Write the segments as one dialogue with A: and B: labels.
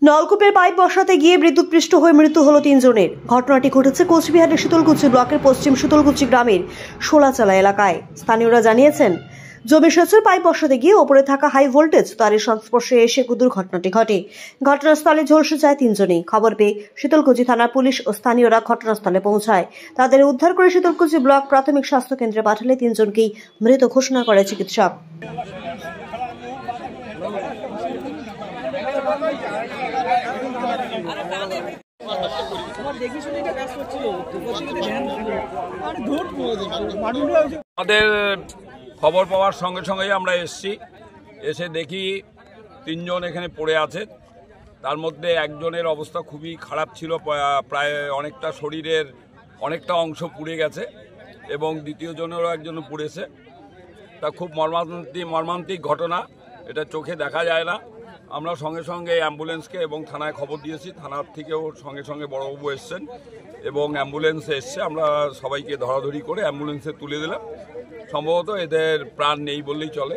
A: নলকূপের পাইপ বসাতে গিয়ে বিদ্যুৎপৃষ্ট হয়ে মৃত্যু হলো তিনজনের। ঘটনাটি ঘটেছে কোচবিহারের শীতলকুচি ব্লকের পশ্চিম শীতলকুচি গ্রামের শোলাচালা এলাকায়। স্থানীয়রা জানিয়েছেন, জমি সেচের পাইপ বসাতে গিয়ে ওপরে থাকা হাই ভোল্টেজ তারের সংস্পর্শে এসে দুর্ঘটনাটি ঘটে। ঘটনাস্থলে ঝলসে যায় তিনজনই। খবর পেয়ে শীতলকুচি থানার পুলিশ ও স্থানীয়রা ঘটনাস্থলে পৌঁছায়। তাদের উদ্ধার করে শীতলকুচি ব্লক প্রাথমিক স্বাস্থ্য কেন্দ্রে পাঠালে তিনজনকেই মৃত ঘোষণা করে চিকিৎসক।
B: আমাদের খবর পাওয়ার সঙ্গে সঙ্গেই আমরা এসে দেখি তিনজন এখানে পড়ে আছে। তার মধ্যে একজনের অবস্থা খুবই খারাপ ছিল, প্রায় অনেকটা শরীরের অনেকটা অংশ পুড়ে গেছে এবং দ্বিতীয় জনেরও একজন পুড়েছে। তা খুব মর্মান্তিক ঘটনা, এটা চোখে দেখা যায় না। আমরা সঙ্গে সঙ্গে অ্যাম্বুলেন্সকে এবং থানায় খবর দিয়েছি। থানার থেকেও সঙ্গে সঙ্গে বড়বাবু এসছেন এবং অ্যাম্বুলেন্সে এসছে। আমরা সবাইকে ধরাধরি করে অ্যাম্বুলেন্সে তুলে দিলাম। সম্ভবত এদের প্রাণ নেই বললেই চলে,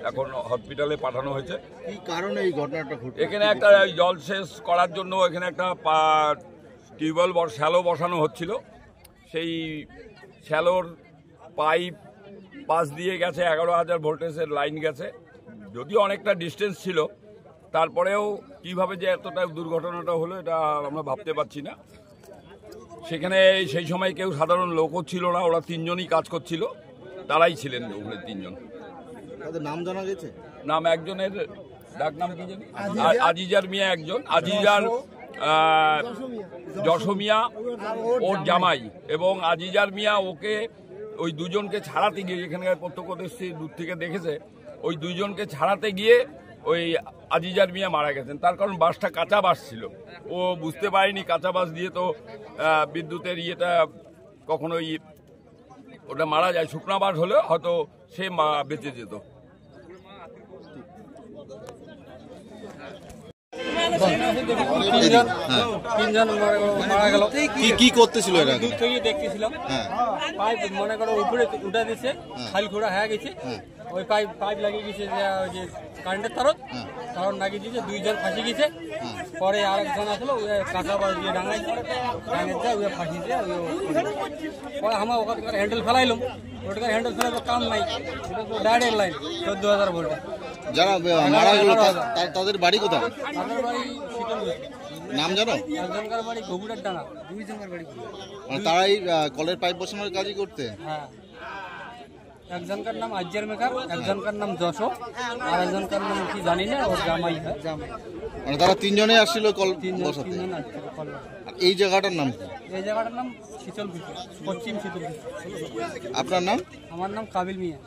B: এখন হসপিটালে পাঠানো হয়েছে।
C: কি কারণে এই ঘটনাটা ঘটে?
B: এখানে একটা জলসেচ করার জন্য এখানে একটা টিউবওয়েল শ্যালো বসানো হচ্ছিল। সেই শ্যালোর পাইপ পাশ দিয়ে গেছে, 11,000 ভোল্টেজের লাইন গেছে। যদিও অনেকটা ডিস্টেন্স ছিল, তারপরেও কিভাবে যে এতটা দুর্ঘটনাটা হলো এটা আমরা ভাবতে পারছি না। সেখানে সেই সময় কেউ সাধারণ লোকও ছিল না, ওরা তিনজনই কাজ করছিল, তারাই ছিলেন ওখানে তিনজন।
C: তাদের নাম জানা গেছে?
B: নাম একজনের ডাক নাম কি জানি, আজিজার মিয়া একজন, আজিজার যশোমিয়া ওর জামাই, এবং আজিজার মিয়া ওকে ওই দুজনকে ছাড়াতে গিয়ে, এখানকার প্রত্যক্ষদর্শী দূর থেকে দেখেছে, ওই দুইজনকে ছাড়াতে গিয়ে ওই আজিজার মিয়া মারা গেছেন। তার কারণ বাসটা কাঁচা বাস ছিল, ও বুঝতে পারেনি কাঁচা বাস দিয়ে তো বিদ্যুতের ইয়েটা কখনোই ওটা মারা যায়। শুকনা বাস হলে হয়তো সে বেঁচে যেত।
D: তিনজন মারা গেল।
C: কি করতেছিল এরা?
D: দূর থেকে দেখতেছিলাম, পাইপ মনে করো উপরে উঠে দিচ্ছে, খালি খোড়া হয়ে গেছে। ওই পাইপ লাগিয়ে গেছে যে কারেন্টের তারত লাগিয়ে দিয়েছে, দুইজন ফাঁসি গেছে। পরে আরেকজন আসলো, কাঁচা বাস দিয়ে ডাঙাইছে, ওই ফাঁসি দিয়ে পরে আমরা ওখানকার হ্যান্ডেল ফেলাইলাম। ওটাকার হ্যান্ডেল ফেলাই তো কাম নাই, ডাইরেক্ট লাইন 14,000 ভোল্টের।
C: যারা মারা গেল তাদের বাড়ি কোথায়?
D: তাদের বাড়ি শীতলকুচি।
C: নাম জানো?
D: একজনকার বাড়ি ঘুঘুরের ডাঙা, দুইজনের বাড়ি।
C: মানে তারাই কলের পাইপ বসানোর কাজই করতে?
D: হ্যাঁ, একজনকার নাম আজিজার মেকার, একজনকার নাম যশো, আর একজনকার নাম কি জানি না, ওর জামাই।
C: মানে তারা তিনজনে আসছিল কল বসাতে। এই জায়গাটার নাম কি?
D: এই জায়গাটার নাম শীতলকুচি, পশ্চিম শীতলকুচি।
C: আপনার নাম?
D: আমার নাম কাবিল মিয়া।